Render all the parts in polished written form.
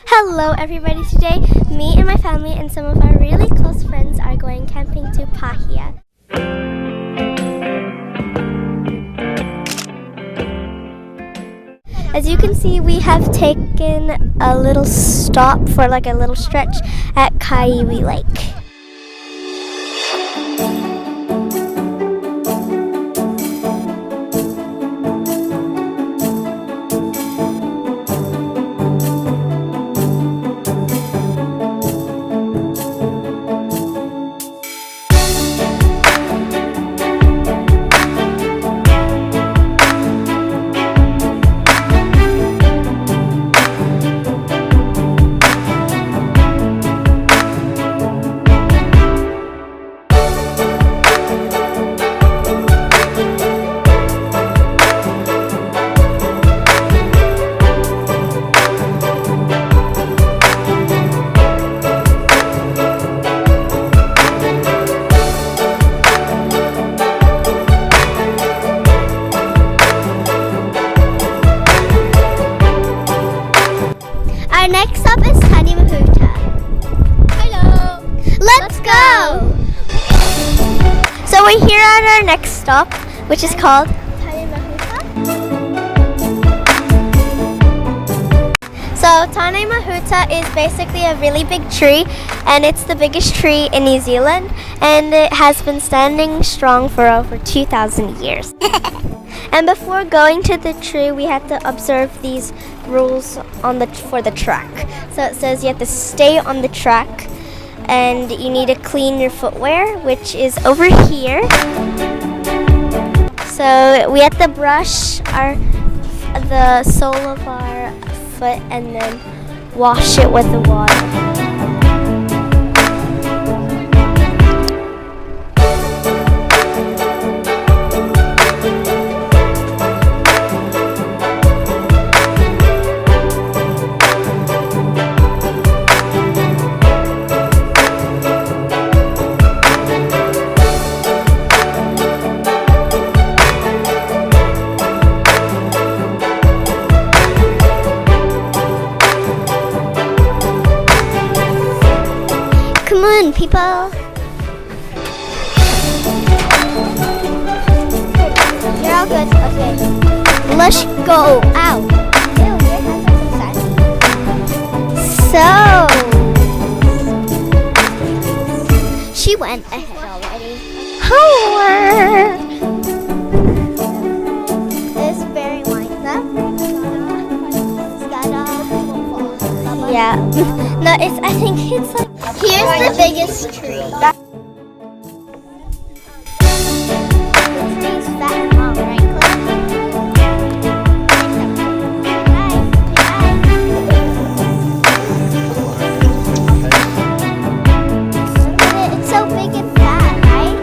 Hello everybody, today me and my family and some of our really close friends are going camping to Pahia. As you can see, we have taken a little stop for like a little stretch at Kaiwi Lake. Our next stop is Tani Mahuta. Hello! Let's go! So we're here at our next stop, which is called Tani Mahuta. So Tani Mahuta is basically a really big tree, and it's the biggest tree in New Zealand, and it has been standing strong for over 2,000 years. And before going to the tree, we have to observe these rules for the track. So it says you have to stay on the track, and you need to clean your footwear, which is over here. So we have to brush the sole of our foot and then wash it with the water. Come on, people. You're all good. Okay. Let's go. Ow. Ew, your hands are so saggy. So, she went ahead already. Homework. It's very winds up. Yeah. No, I think it's like, here's the biggest tree. The tree's fat and long, right, Claire? It's so big and fat, right?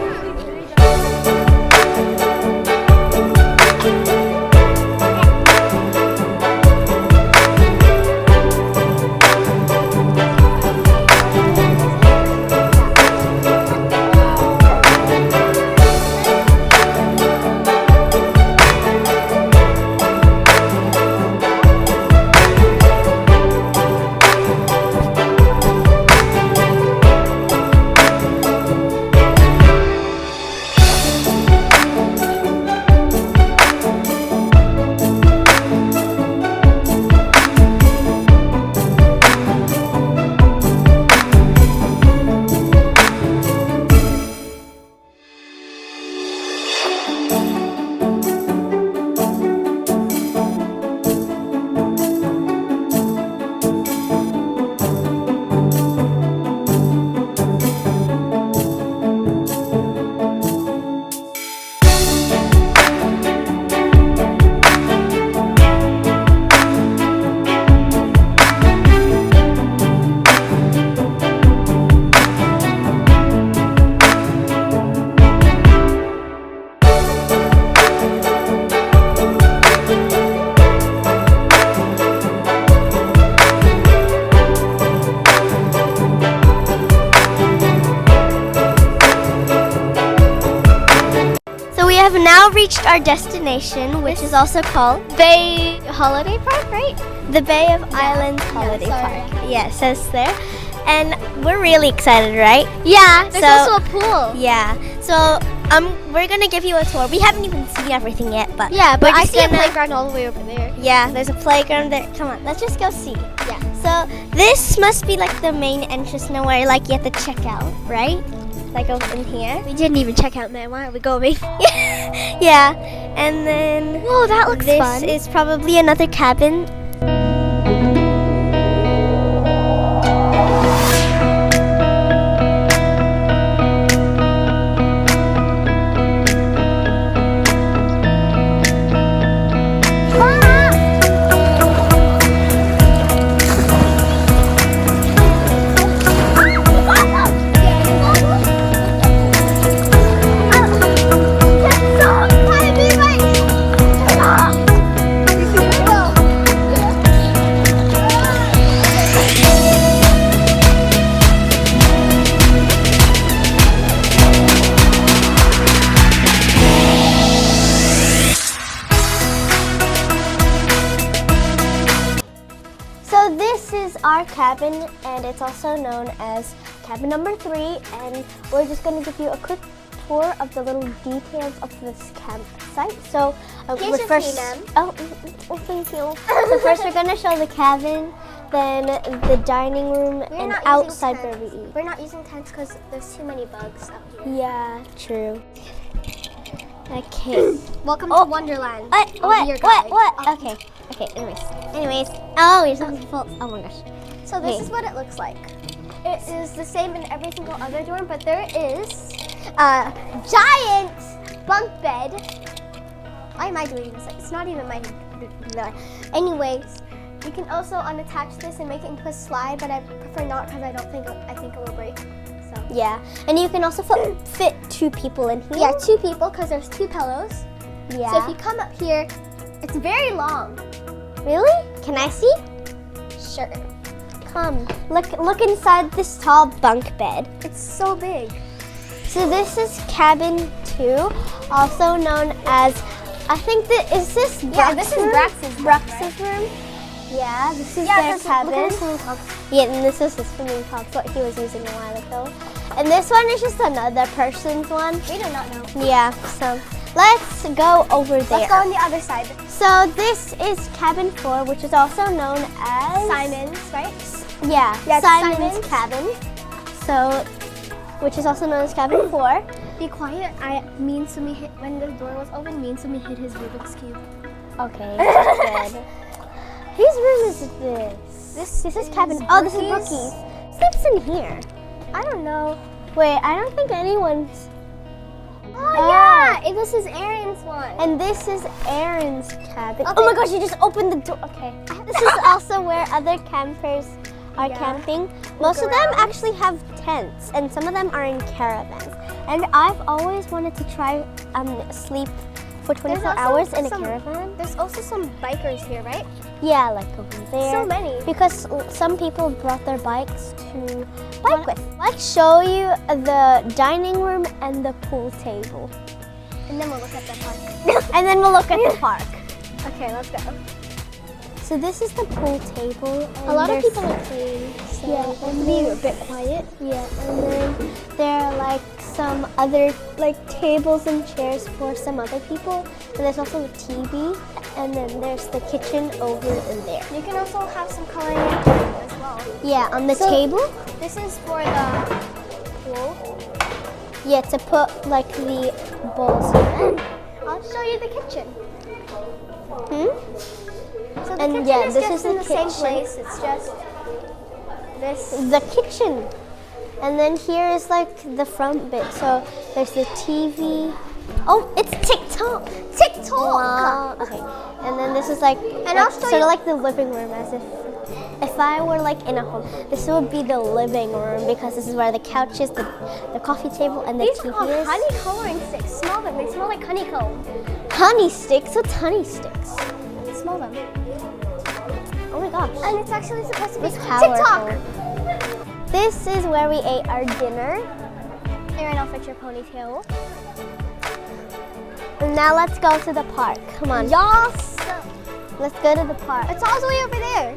have now reached our destination, which is also called Bay Holiday Park, right? The Bay of Islands Holiday Park. Yeah, it says there. And we're really excited, right? Yeah, there's also a pool. Yeah. So we're gonna give you a tour. We haven't even seen everything yet, but yeah, but I see a gonna... playground all the way over there. Yeah, there's a playground there. Come on, let's just go see. Yeah. So this must be like the main entrance now, where like you have to check out, right? Like over in here. We didn't even check out, man. Why are we going? Yeah. And then whoa, that looks fun. This is probably another cabin. So this is our cabin, and it's also known as cabin number 3, and we're just going to give you a quick tour of the little details of this campsite. So Here's your first, thank you. So first we're going to show the cabin, then the dining room, and outside where we eat. We're not using tents because there's too many bugs out here. Yeah, true. Okay. Welcome to Wonderland. What? Okay. Anyways. Oh, you're so full. Oh my gosh. So this is what it looks like. It is the same in every single other dorm, but there is a giant bunk bed. Why am I doing this? It's not even my... Anyways, you can also unattach this and make it into a slide, but I prefer not because I think it will break. So. Yeah, and you can also fit 2 people in here. Yeah, 2 people because there's 2 pillows. Yeah. So if you come up here, it's very long. Really? Can I see? Sure. Come. Look inside this tall bunk bed. It's so big. So this is cabin 2, also known as, I think is this Brax's Yeah, this is Brax's room. Yeah, this is their cabin. Yeah, and this is his swimming pool, what he was using a while ago. And this one is just another person's one. We do not know. Yeah, so let's go over there. Let's go on the other side. So this is cabin 4, which is also known as Simon's, right? Yeah, Simon's cabin. So, which is also known as cabin 4. Be quiet. When the door was open, me and Sumi hit his Rubik's Cube. Okay, that's good. Whose room is this? This is cabin. Oh, this is Brookie's. Sleeps in here. I don't know. Wait, I don't think anyone's. Oh yeah, this is Aaron's one. And this is Aaron's cabin. Okay. Oh my gosh, you just opened the door. Okay. This is also where other campers are camping. Most of them actually have tents, and some of them are in caravans. And I've always wanted to try sleep for 24 hours in a caravan. There's also some bikers here, right? Yeah, like over there. So many. Because some people brought their bikes to bike with. Let's show you the dining room and the pool table. And then we'll look at the park. And then we'll look at the park. Okay, let's go. So this is the pool table. A lot of people are playing. So yeah, and be a bit quiet. Yeah, and then there are like some other tables and chairs for some other people. And there's also a TV. And then there's the kitchen over in there. You can also have some coloring as well. Yeah, on the table. This is for the pool. Yeah, to put like the bowls in. I'll show you the kitchen. So the and kitchen yeah, is this just is the in the kitchen. same place. It's just this. The kitchen. And then here is like the front bit. So there's the TV. Oh, it's TikTok. TikTok. Wow. Okay. And then this is like, sort of like the living room, as if I were like in a home, this would be the living room because this is where the couch is, the coffee table, and the These TV are called is. honey coloring sticks. Smell them. They smell like honeycomb. Honey sticks? What's honey sticks? Smell them. Oh my gosh. And it's actually supposed to be powerful. TikTok. This is where we ate our dinner. Aaron, I'll fix your ponytail. And now let's go to the park. Come on. Yes. Let's go to the park. It's all the way over there.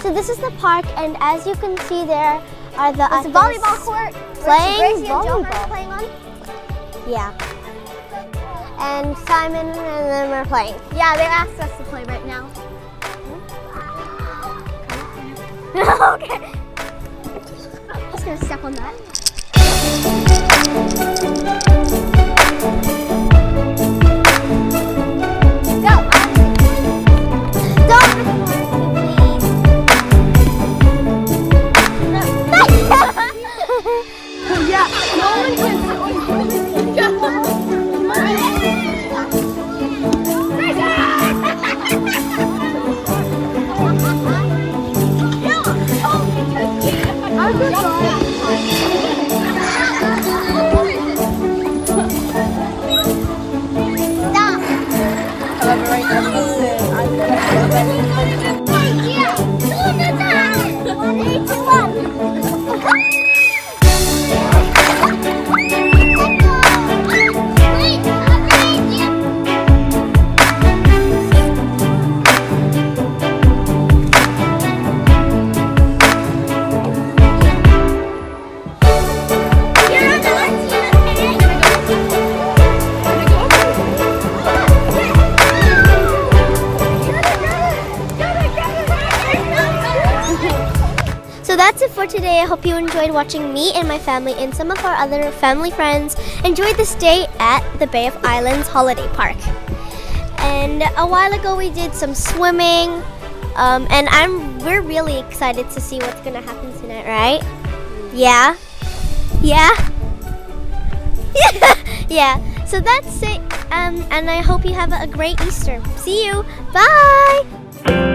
So this is the park, and as you can see, there are the volleyball court playing volleyball. Playing on. Yeah. And Simon and them are playing. Yeah, they asked us to play right now. Okay. I'm just gonna step on that. Go. Don't record me, please. Yeah, no one can. So that's it for today. I hope you enjoyed watching me and my family and some of our other family friends enjoy this day at the Bay of Islands Holiday Park. And a while ago we did some swimming, and we're really excited to see what's gonna happen tonight, right? Yeah? Yeah? Yeah. So that's it, and I hope you have a great Easter. See you. Bye!